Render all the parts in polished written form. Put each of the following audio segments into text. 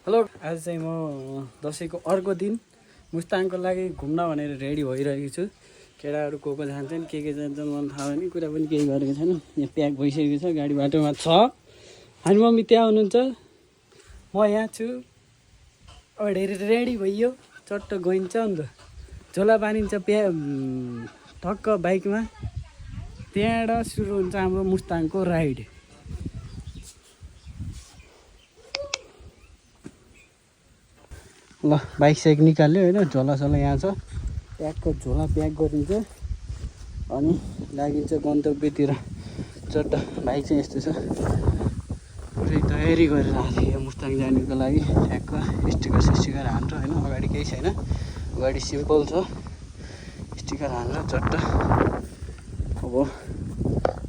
Hello, आज चाहिँ म दसैँको अर्को दिन मुस्ताङको लागि घुम्न भनेर रेडी भइरहेको छु। केटाहरू को जान्छन् के जान्छन् मलाई थाहा भएन, कुरा पनि केही गरेको छैन। यहाँ प्याक भइसकेको छ, गाडी बाटोमा छ। हामी मम्मी त्यहाँ हुनुहुन्छ, म यहाँ छु। अब रेडी भइयो, चट्ट गइन्छ अन्त झोला बानिन्छ ठक्क बाइकमा। त्यहाँबाट सुरु हुन्छ हाम्रो मुस्ताङको राइड। ल बाइक साइक निकाल्यो होइन, झोलासोला यहाँ छ, प्याकको झोला प्याक गरिन्छ अनि लागिन्छ गन्तव्यतिर। चट्ट बाइक चाहिँ यस्तो छ, पुरै तयारी गरेर आएको थियो मुस्ताङ जानुको लागि। ठ्याक्क स्टिकर हान्छ होइन, अगाडि केही छैन, अगाडि सिम्पल छ, स्टिकर हान्छ चट्ट। अब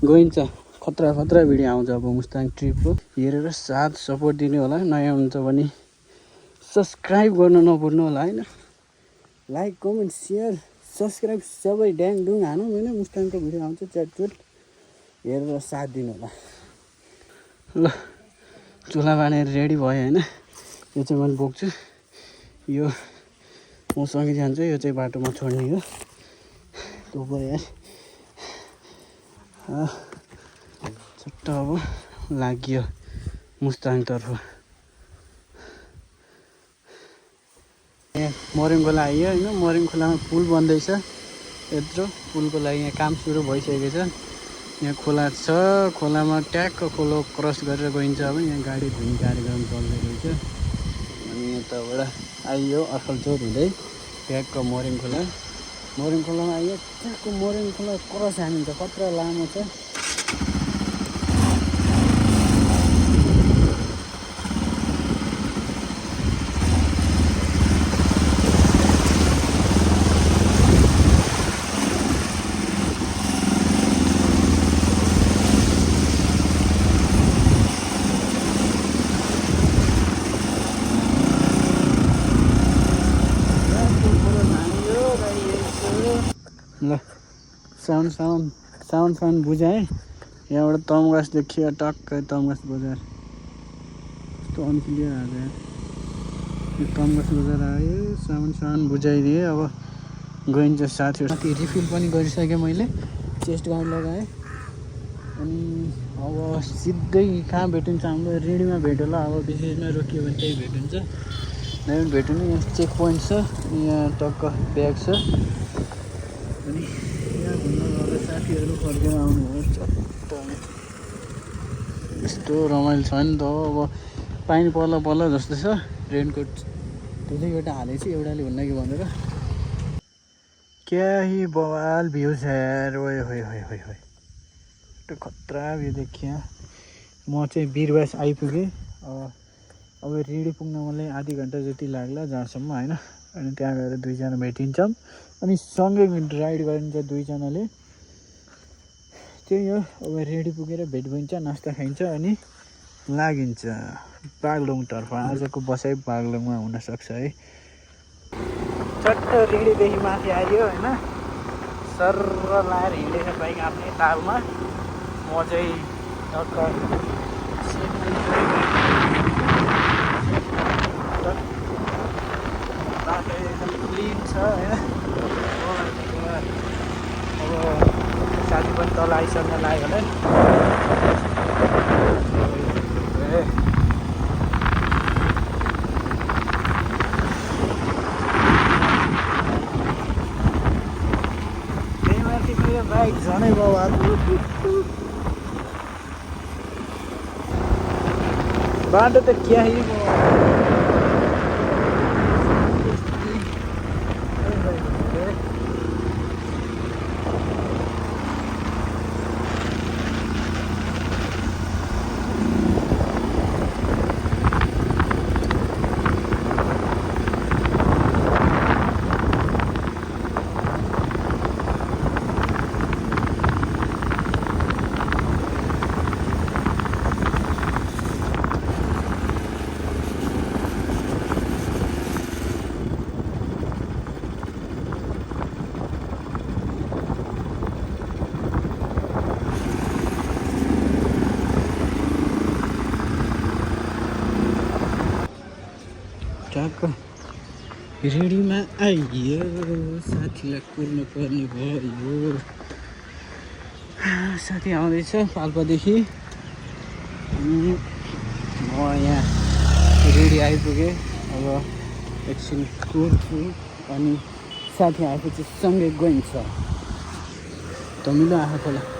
गइन्छ, खतरा भिडियो आउँछ अब मुस्ताङ ट्रिपको। हेरेर साथ सपोर्ट दिने होला, नयाँ हुन्छ भने सब्सक्राइब गर्न नभुल्नु होला होइन। लाइक कमेन्ट सेयर सब्सक्राइब सबै ड्याङडुङ हानौँ होइन। मुस्ताङको भिडियो आउँछ, च्याटचुट हेरेर साथ दिनु होला। ल चुला बानेर रेडी भयो होइन। यो चाहिँ मैले बोक्छु, यो मसँगै जान्छ, यो चाहिँ बाटोमा छोड्ने हो। त्यो भयो चट्ट अब लाग्यो मुस्ताङतर्फ। यहाँ मरिङ खोला आइयो होइन, मरिङ खोलामा पुल बन्दैछ। यत्रो पुलको लागि यहाँ काम सुरु भइसकेको छ। यहाँ खोला छ, खोलामा ट्याक्क खोलो क्रस गरेर गइन्छ। अब यहाँ गाडी धुने कार्यक्रम चल्दै रहेछ। अनि यताबाट आइयो अर्खलचोर हुँदै ट्याक्क मरिङ खोलामा आइयो। ट्याक्क मरिङ खोला क्रस हानिन्छ, खतरा लामो छ। ल साउन्ड बुझाएँ। यहाँबाट तमगास देखियो, टक्कै तमगास बजार कस्तो अनक्लियर आएको यार। यो तमगास बजार आयो, साउन्ड बुझाइदिएँ। अब गइन्छ साथीहरू। रिफिल पनि गरिसकेँ मैले, चेस्ट गाउन लगाएँ। अनि अब सिधै कहाँ भेटिन्छ, हाम्रो रेडीमा भेट होला। अब विशेषमा रोकियो भने त्यही भेट हुन्छ, नै पनि भेट्नु। यहाँ चेक पोइन्ट छ, यहाँ टक्क ब्याग छ। अनि यहाँ घुम्नु साथीहरू फर्केर आउनुभयो। चट्ट यस्तो रमाइलो छ नि त। अब पानी पल्ल जस्तो छ। रेनकोट दुईवटा हालेको छु, एउटाले हुन्न कि भनेर। क्या ही बवाल भ्यू छ यार, ओए होइ त्यो खतरा भ्यू देखियो। म चाहिँ बिरबास आइपुगेँ। अब रेडी पुग्न मलाई आधी घन्टा जति लाग्ला जहाँसम्म होइन। अनि त्यहाँ गएर दुईजना भेटिन्छौँ, अनि सँगै राइड गरिन्छ दुईजनाले। त्यही हो, अब रेडी पुगेर भेट भइन्छ, नास्ता खाइन्छ अनि लागिन्छ बागलुङतर्फ। आजको बसाइ बागलुङमा हुनसक्छ है। चट्ट रेडीदेखि माथि आइयो होइन, सर लाएर हिँडेर बाइक आफ्नै तालमा। म चाहिँ टक्क बाटो एकदम क्लिन छ होइन। अब साथी पनि तल आइसक्न लाग्यो होला नि। त्यही माथि मेरो बाइक झनै बवाल। बाटो त क्या है टक्क रेडीमा आइयो साथीलाई कुर्नु पर्ने भयो साथी आउँदैछ पाल्पादेखि अनि म यहाँ रेडी आइपुगेँ अब एकछिन कुर्छु अनि साथी आएपछि सँगै गइन्छ तमिलो आँखा खोला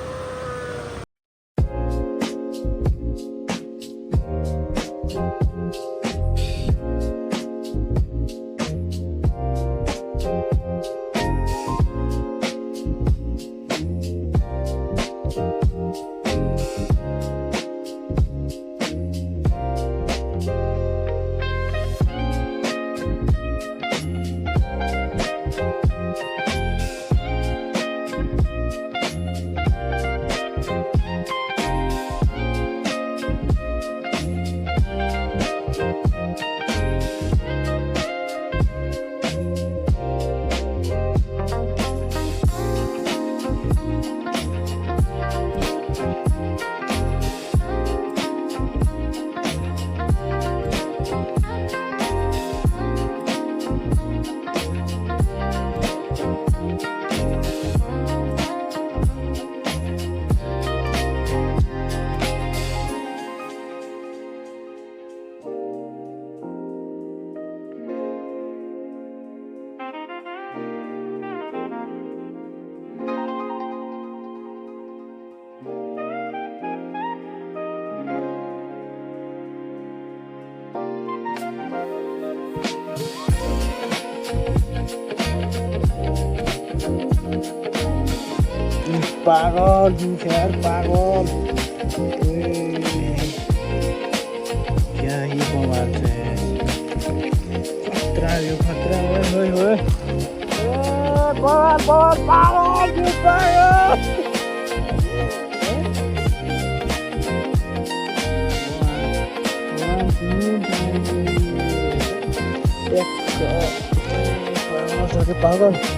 पागल यार पागल क्या ही बात है खतरा यो खतरा ओए ओए पागल पागल पागल पागल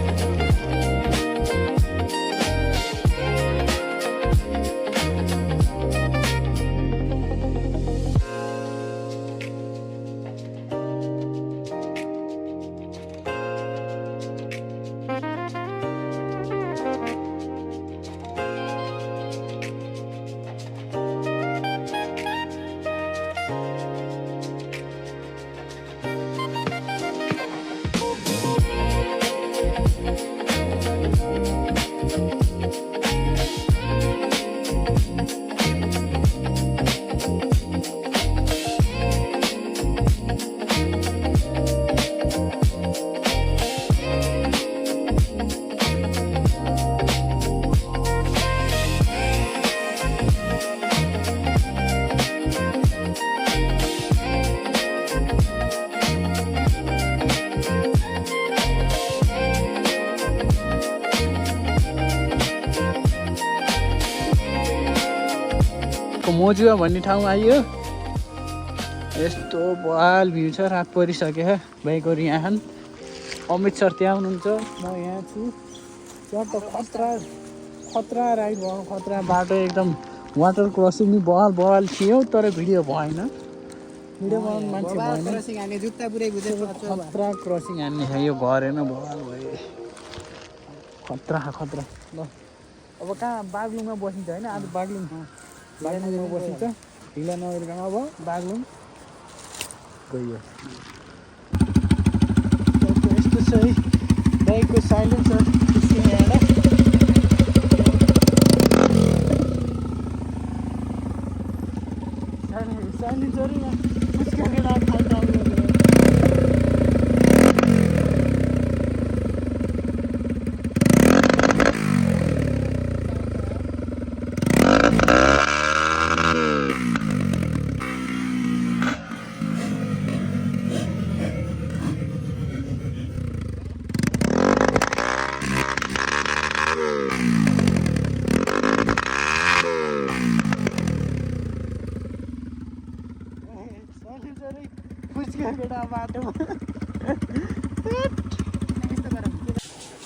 मोजुवा भन्ने ठाउँ आइयो यस्तो बवाल भ्यू छ रात परिसक्यो बाइकहरू यहाँ छन् अमित सर त्यहाँ हुनुहुन्छ म यहाँ छु त्यहाँ त खतरा खतरा राइड भयो खतरा बाटो एकदम वाटर क्रसिङ नि बवाल बवाल थियो तर भिडियो भएन भिडियो बनाउनु मान्छे भएन खतरा क्रसिङ हान्ने छ यो गरेन बवाल भयो खतरा खतरा ल अब कहाँ बागलुङमा बसिन्छ होइन आज बागलुङमा बसिन्छ ढिला नगरिकन अब बागलुङ गयो यस्तो छ है बाइकको साइलेन्सर साइलेन्सर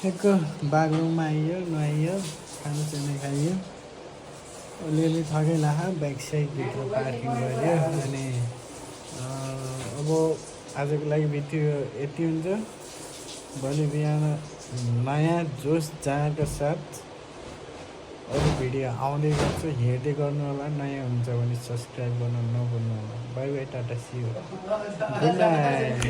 एक बागलुङमा आइयो नुहाइयो खानासाना खाइयो अलिअलि थकै लाग्यो ब्याक साइडभित्र पार्किङ गऱ्यो अनि अब आजको लागि भिडियो यति हुन्छ। भोलि बिहान नयाँ जोस जाँका साथ अरू भिडियो आउँदै गर्छु, हेर्दै गर्नु होला। नयाँ हुन्छ भने सब्सक्राइब गर्न नभुल्नु होला। Bye bye, tata, see you, good night.